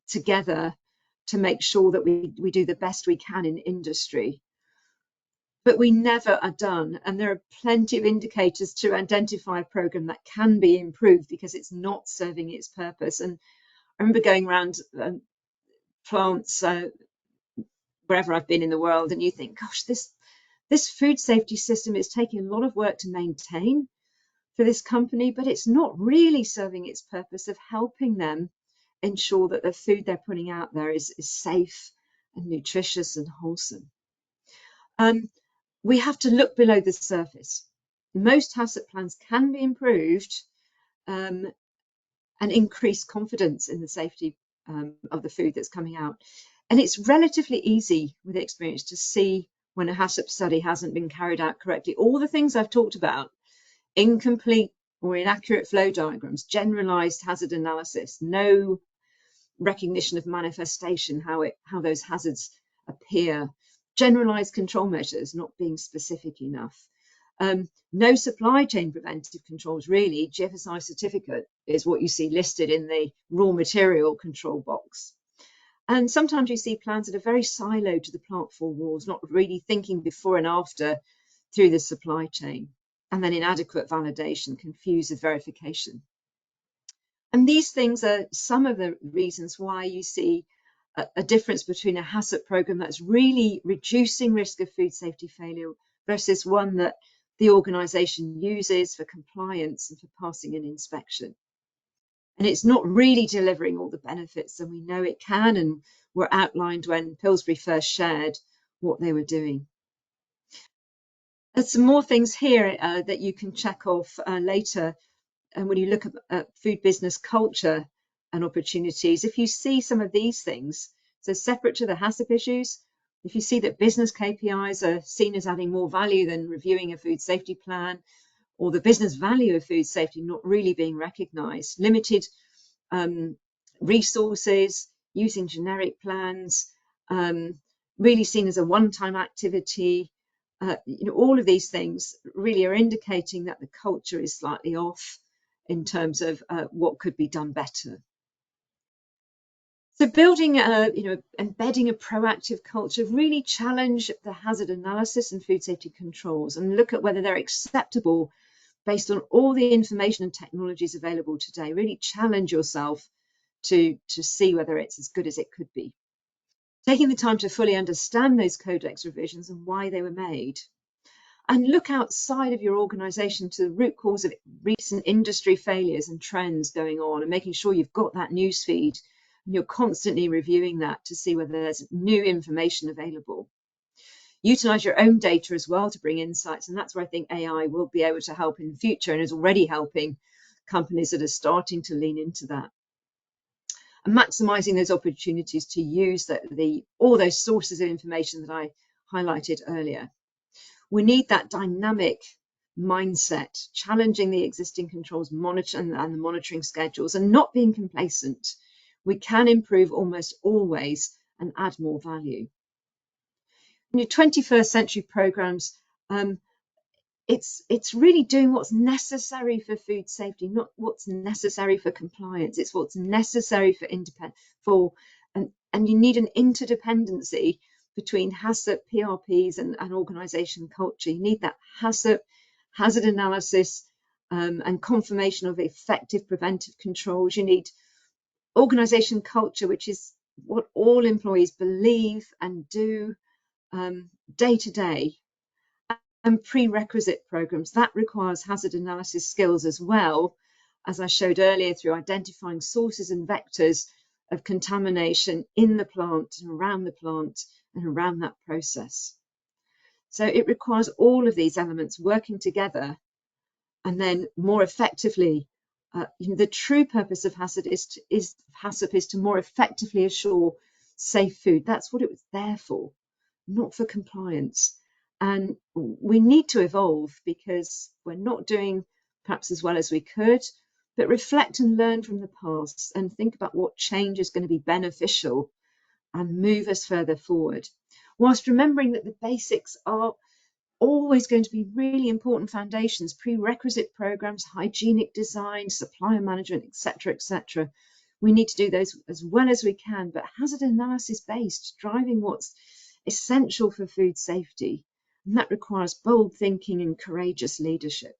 together to make sure that we do the best we can in industry. But we never are done, and there are plenty of indicators to identify a program that can be improved because it's not serving its purpose. And I remember going around plants wherever I've been in the world, and you think, gosh, this food safety system is taking a lot of work to maintain for this company, but it's not really serving its purpose of helping them ensure that the food they're putting out there is safe and nutritious and wholesome. We have to look below the surface. Most HACCP plans can be improved and increase confidence in the safety of the food that's coming out. And it's relatively easy with experience to see when a HACCP study hasn't been carried out correctly. All the things I've talked about, incomplete or inaccurate flow diagrams, generalized hazard analysis, no recognition of manifestation, how those hazards appear, generalized control measures not being specific enough, no supply chain preventive controls really. GFSI certificate is what you see listed in the raw material control box. And sometimes you see plans that are very siloed to the plant four walls, not really thinking before and after through the supply chain. And then inadequate validation, confused with verification. And these things are some of the reasons why you see a difference between a HACCP program that's really reducing risk of food safety failure versus one that the organisation uses for compliance and for passing an inspection. And it's not really delivering all the benefits, and we know it can, and were outlined when Pillsbury first shared what they were doing. There's some more things here that you can check off later. And when you look at food business culture and opportunities, if you see some of these things, so separate to the HACCP issues, if you see that business KPIs are seen as adding more value than reviewing a food safety plan, or the business value of food safety not really being recognised, limited resources, using generic plans, really seen as a one-time activity, all of these things really are indicating that the culture is slightly off in terms of what could be done better. So building, embedding a proactive culture, really challenge the hazard analysis and food safety controls and look at whether they're acceptable based on all the information and technologies available today. Really challenge yourself to see whether it's as good as it could be. Taking the time to fully understand those codex revisions and why they were made. And look outside of your organisation to the root cause of recent industry failures and trends going on, and making sure you've got that news feed and you're constantly reviewing that to see whether there's new information available. Utilise your own data as well to bring insights, and that's where I think AI will be able to help in the future and is already helping companies that are starting to lean into that. And maximising those opportunities to use all those sources of information that I highlighted earlier. We need that dynamic mindset, challenging the existing controls, and the monitoring schedules, and not being complacent. We can improve almost always and add more value. In your 21st century programs, it's really doing what's necessary for food safety, not what's necessary for compliance. It's what's necessary for and you need an interdependency between HACCP, PRPs, and organisation culture. You need that HACCP, hazard analysis, and confirmation of effective preventive controls. You need organisation culture, which is what all employees believe and do day to day, and prerequisite programs. That requires hazard analysis skills as well, as I showed earlier, through identifying sources and vectors of contamination in the plant and around the plant and around that process. So it requires all of these elements working together, and then more effectively, the true purpose of HACCP is to more effectively assure safe food. That's what it was there for, not for compliance. And we need to evolve because we're not doing perhaps as well as we could, but reflect and learn from the past and think about what change is going to be beneficial and move us further forward, whilst remembering that the basics are always going to be really important foundations: prerequisite programs, hygienic design, supplier management, etc., etc. We need to do those as well as we can, but hazard analysis based, driving what's essential for food safety. And that requires bold thinking and courageous leadership.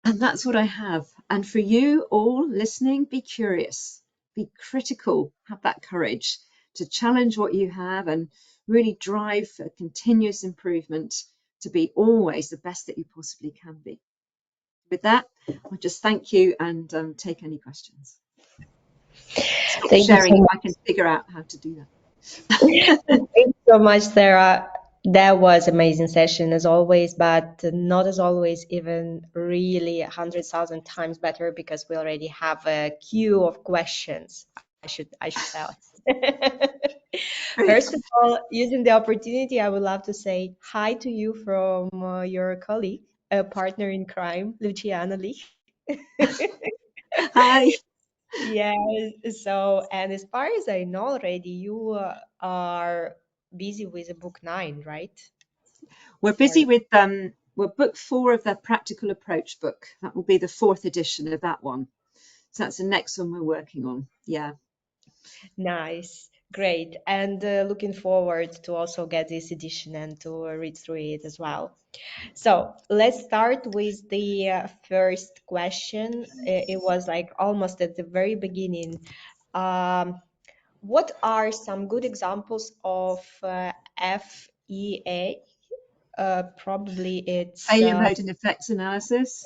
And that's what I have. And for you all listening, be curious, be critical, have that courage to challenge what you have and really drive for continuous improvement to be always the best that you possibly can be. With that, I'll just thank you and take any questions. Stop sharing if I can figure out how to do that. Thank you so much, Sarah. That was an amazing session as always, but not as always, even really 100,000 times better, because we already have a queue of questions. I should tell. First of all, using the opportunity, I would love to say hi to you from your colleague. partner in crime, Luciana Lee. Hi. Yes. So, and as far as I know already, you are busy with book 9, right? We're busy Sorry. with we're book 4 of the practical approach book. That will be the 4th edition of that one. So that's the next one we're working on. Yeah. Nice. Great. And looking forward to also get this edition and to read through it as well. So let's start with the first question. It was like almost at the very beginning. Um, what are some good examples of FEA? Probably it's Failure mode and effects analysis.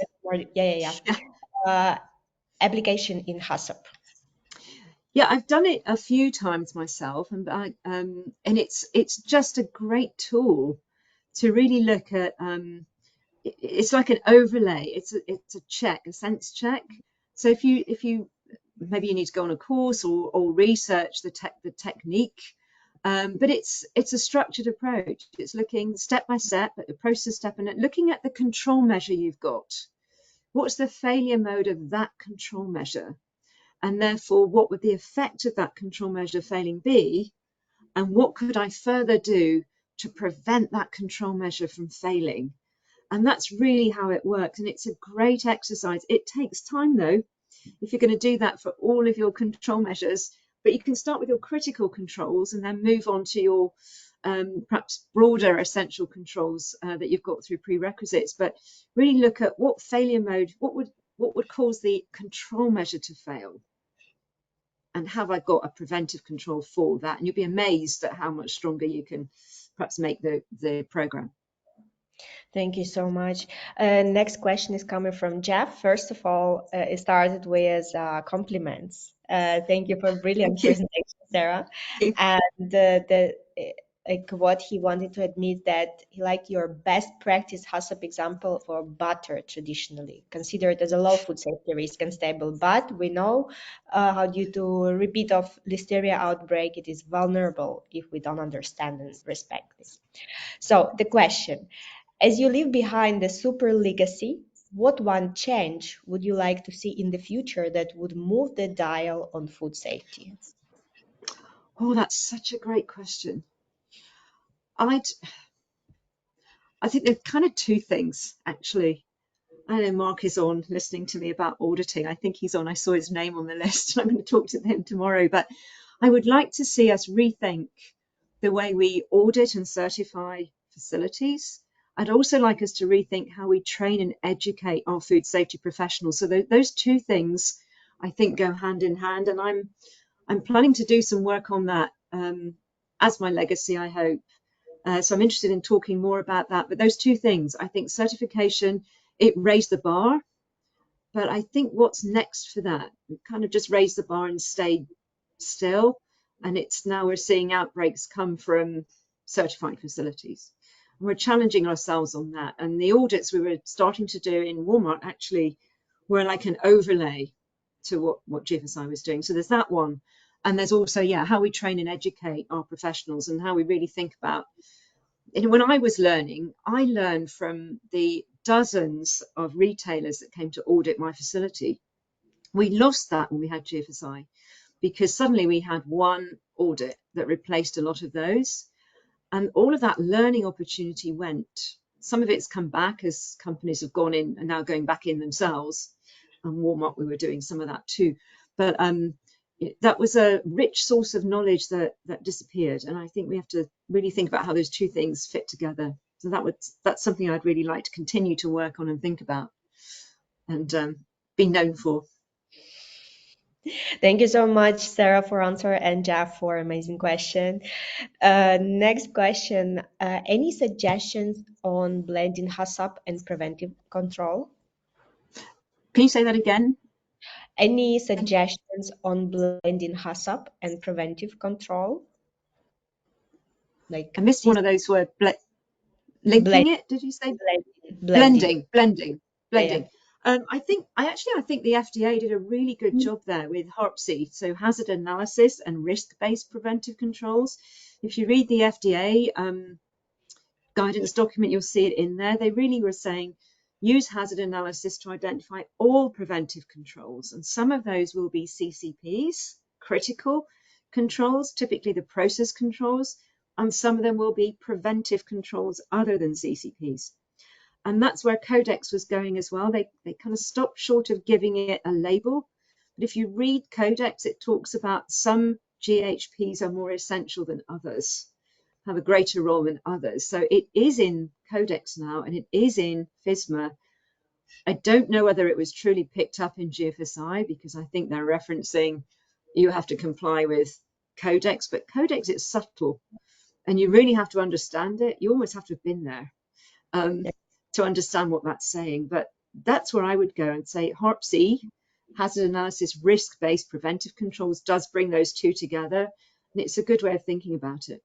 yeah. Uh, application in HACCP. Yeah, I've done it a few times myself, and it's just a great tool to really look at. It's like an overlay. It's a check, a sense check. So if you maybe you need to go on a course or research the technique, but it's a structured approach. It's looking step by step at the process step and looking at the control measure you've got. What's the failure mode of that control measure? And therefore, what would the effect of that control measure failing be? And what could I further do to prevent that control measure from failing? And that's really how it works. And it's a great exercise. It takes time, though, if you're going to do that for all of your control measures. But you can start with your critical controls and then move on to your perhaps broader essential controls that you've got through prerequisites. But really look at what failure mode, what would cause the control measure to fail, and have I got a preventive control for that? And you'll be amazed at how much stronger you can perhaps make the program. Thank you so much. Next question is coming from Jeff. First of all, it started with compliments. Thank you for a brilliant Thank you. presentation, Sarah. Thank And like what he wanted to admit that he liked your best practice HACCP example for butter traditionally considered as a low food safety risk and stable, but we know how due to repeat of listeria outbreak, it is vulnerable if we don't understand and respect this. So the question. As you leave behind the super legacy, what one change would you like to see in the future that would move the dial on food safety? Oh, that's such a great question. I'd, I think there's kind of two things, actually. I know Mark is on listening to me about auditing. I think he's on. I saw his name on the list. I'm going to talk to him tomorrow. But I would like to see us rethink the way we audit and certify facilities. I'd also like us to rethink how we train and educate our food safety professionals. So those two things, I think, go hand in hand. And I'm planning to do some work on that as my legacy, I hope. So I'm interested in talking more about that. But those two things, I think certification, it raised the bar. But I think what's next for that, we kind of just raised the bar and stayed still. And it's now we're seeing outbreaks come from certified facilities. And we're challenging ourselves on that. And the audits we were starting to do in Walmart actually were like an overlay to what GFSI was doing. So there's that one. And there's also, yeah, how we train and educate our professionals and how we really think about. And when I was learning, I learned from the dozens of retailers that came to audit my facility. We lost that when we had GFSI because suddenly we had one audit that replaced a lot of those. And all of that learning opportunity went. Some of it's come back as companies have gone in and now going back in themselves. And Walmart, we were doing some of that too. But that was a rich source of knowledge that disappeared. And I think we have to really think about how those two things fit together. So that's something I'd really like to continue to work on and think about and be known for. Thank you so much, Sarah, for answer and Jeff for amazing question. Next question, any suggestions on blending HACCP and preventive control? Can you say that again? Any suggestions on blending HACCP and preventive control? Like I missed one of those words. blend, Linking it, did you say? blending. Blending. Yeah. I think the FDA did a really good job there with HARPC, so hazard analysis and risk-based preventive controls. If you read the FDA guidance document, you'll see it in there. They really were saying use hazard analysis to identify all preventive controls. And some of those will be CCPs, critical controls, typically the process controls, and some of them will be preventive controls other than CCPs. And that's where Codex was going as well. They kind of stopped short of giving it a label. But if you read Codex, it talks about some GHPs are more essential than others, have a greater role than others. So it is in Codex now, and it is in FSMA. I don't know whether it was truly picked up in GFSI, because I think they're referencing you have to comply with Codex, but Codex is subtle and you really have to understand it. You almost have to have been there to understand what that's saying. But that's where I would go and say HACCP, hazard analysis, risk-based preventive controls, does bring those two together. And it's a good way of thinking about it.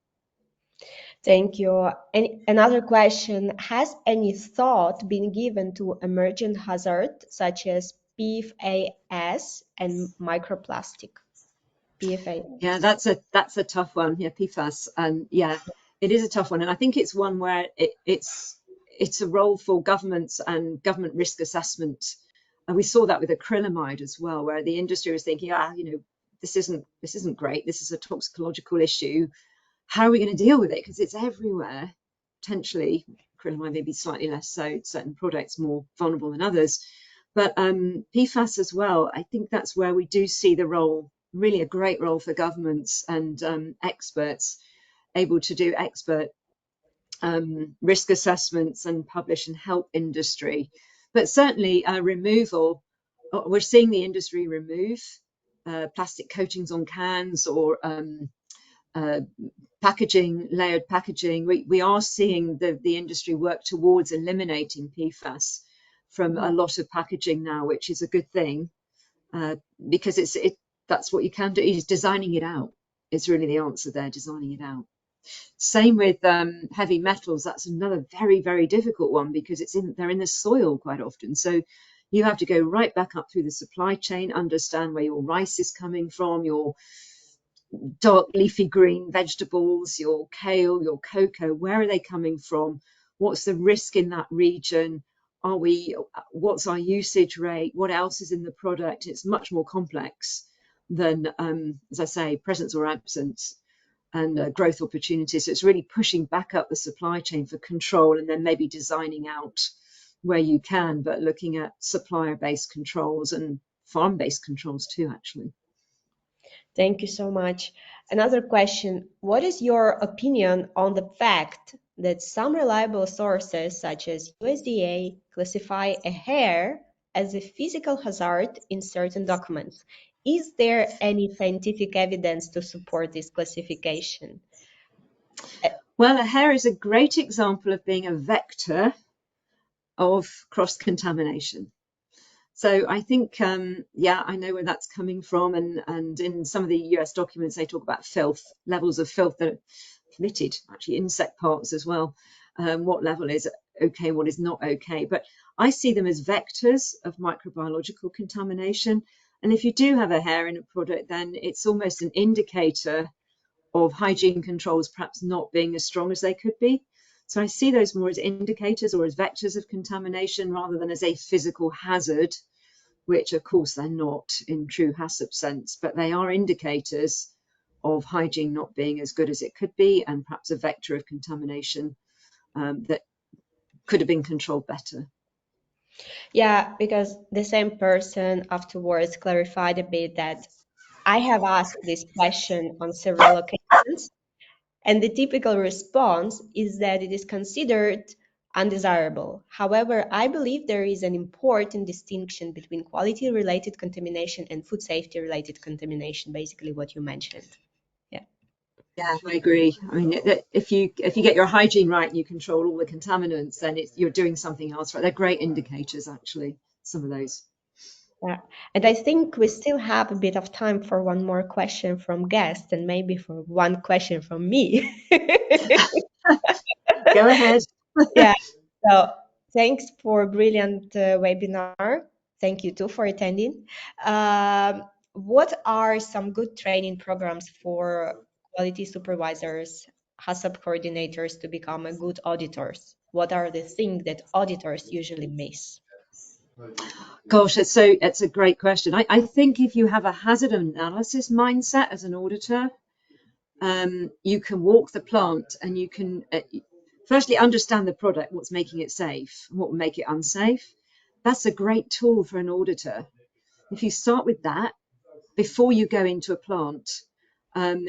Thank you. And another question, has any thought been given to emergent hazards such as PFAS and microplastic? PFAS. Yeah, that's a tough one. Yeah, PFAS. Yeah, it is a tough one. And I think it's one where it's a role for governments and government risk assessment. And we saw that with acrylamide as well, where the industry was thinking, this isn't great. This is a toxicological issue. How are we going to deal with it? Because it's everywhere. Potentially, acrylamide may be slightly less so, certain products more vulnerable than others. But PFAS as well, I think that's where we do see the role, really a great role for governments and experts able to do expert risk assessments and publish and help industry. But certainly removal, we're seeing the industry remove plastic coatings on cans or packaging, layered packaging. We are seeing the industry work towards eliminating PFAS from a lot of packaging now, which is a good thing, because that's what you can do, is designing it out. It's really the answer there, designing it out. Same with heavy metals. That's another very, very difficult one, because they're in the soil quite often. So you have to go right back up through the supply chain, understand where your rice is coming from, your dark leafy green vegetables, your kale, your cocoa, where are they coming from? What's the risk in that region? What's our usage rate? What else is in the product? It's much more complex than, as I say, presence or absence and growth opportunities. So it's really pushing back up the supply chain for control, and then maybe designing out where you can, but looking at supplier-based controls and farm-based controls too, actually. Thank you so much. Another question, what is your opinion on the fact that some reliable sources such as USDA classify a hair as a physical hazard in certain documents? Is there any scientific evidence to support this classification? Well, a hair is a great example of being a vector of cross-contamination. So I think, yeah, I know where that's coming from. And in some of the US documents, they talk about filth, levels of filth that are permitted, actually insect parts as well. What level is okay, what is not okay. But I see them as vectors of microbiological contamination. And if you do have a hair in a product, then it's almost an indicator of hygiene controls perhaps not being as strong as they could be. So I see those more as indicators or as vectors of contamination rather than as a physical hazard, which of course they're not in true HACCP sense, but they are indicators of hygiene not being as good as it could be, and perhaps a vector of contamination that could have been controlled better. Yeah, because the same person afterwards clarified a bit that I have asked this question on several occasions, and the typical response is that it is considered undesirable. However, I believe there is an important distinction between quality-related contamination and food safety-related contamination, basically what you mentioned. Yeah. Yeah, I agree. I mean, if you get your hygiene right and you control all the contaminants, then you're doing something else right. They're great indicators, actually, some of those. Yeah. And I think we still have a bit of time for one more question from guests, and maybe for one question from me. Go ahead. Yeah. So thanks for a brilliant webinar. Thank you too for attending. What are some good training programs for quality supervisors HACCP coordinators to become a good auditors? What are the things that auditors usually miss? Gosh, it's a great question. I think if you have a hazard analysis mindset as an auditor, you can walk the plant and you can firstly understand the product, what's making it safe, what will make it unsafe. That's a great tool for an auditor. If you start with that before you go into a plant,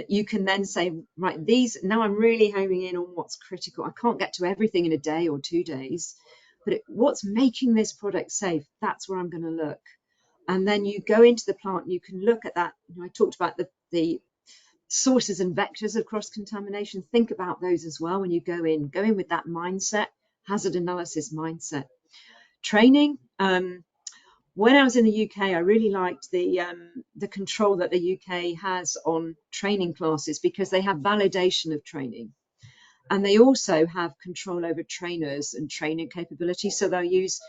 you can then say, right, now I'm really homing in on what's critical. I can't get to everything in a day or 2 days, but what's making this product safe, that's where I'm going to look. And then you go into the plant and you can look at that. I talked about the sources and vectors of cross-contamination. Think about those as well when you go in with that mindset, hazard analysis mindset. Training. When I was in the UK, I really liked the control that the UK has on training classes, because they have validation of training. And they also have control over trainers and training capability. So they'll use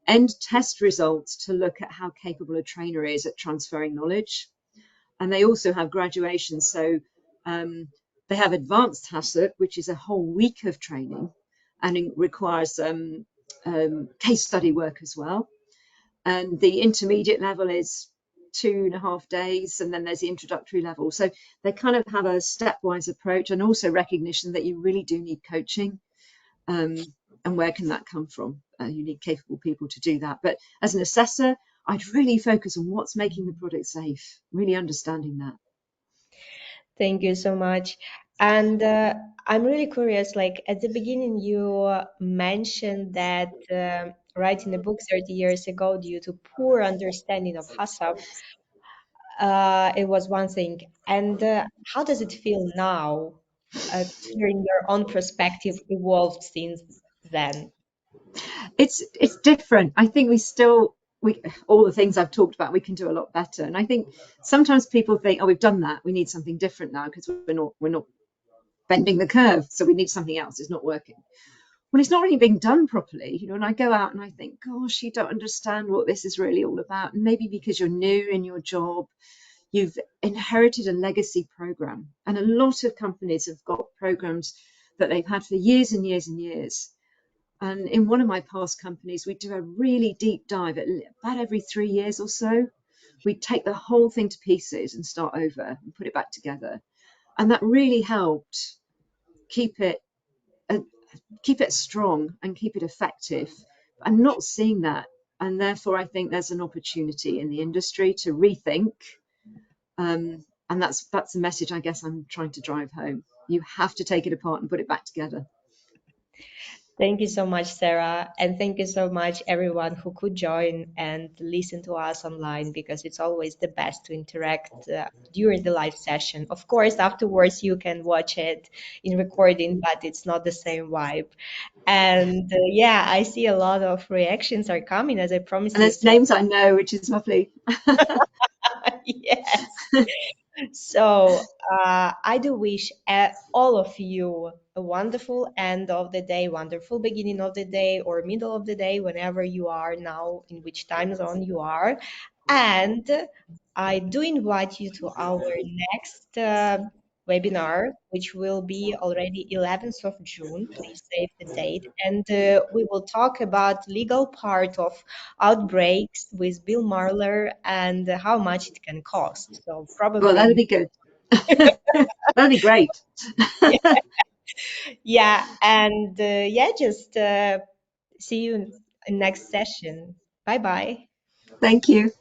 end test results to look at how capable a trainer is at transferring knowledge. And they also have graduation. So they have advanced HACCP, which is a whole week of training, and it requires case study work as well. And the intermediate level is 2.5 days, and then there's the introductory level. So they kind of have a stepwise approach, and also recognition that you really do need coaching. And where can that come from? You need capable people to do that. But as an assessor, I'd really focus on what's making the product safe, really understanding that. Thank you so much. And I'm really curious, like at the beginning, you mentioned that writing a book 30 years ago, due to poor understanding of HACCP, it was one thing. And how does it feel now, hearing your own perspective evolved since then? It's different. I think we all the things I've talked about, we can do a lot better. And I think sometimes people think, oh, we've done that, we need something different now because we're not bending the curve, so we need something else. It's not working. Well, it's not really being done properly, and I go out and I think, gosh, you don't understand what this is really all about. And maybe because you're new in your job, you've inherited a legacy program, and a lot of companies have got programs that they've had for years and years and years. And in one of my past companies, we do a really deep dive about every 3 years or so. We take the whole thing to pieces and start over and put it back together. And that really helped keep it strong and keep it effective. I'm not seeing that. And therefore, I think there's an opportunity in the industry to rethink. And that's the message I guess I'm trying to drive home. You have to take it apart and put it back together. Thank you so much, Sarah. And thank you so much, everyone who could join and listen to us online, because it's always the best to interact during the live session. Of course, afterwards, you can watch it in recording, but it's not the same vibe. And yeah, I see a lot of reactions are coming, as I promised And you, there's names I know, which is lovely. Yes. So I do wish all of you a wonderful end of the day, wonderful beginning of the day, or middle of the day, whenever you are now, in which time zone you are. And I do invite you to our next webinar, which will be already 11th of June. Please save the date. And we will talk about legal part of outbreaks with Bill Marler and how much it can cost. So Well, that'll probably, be good. That'll be great. yeah, yeah. And yeah, just see you in next session. Bye bye. Thank you.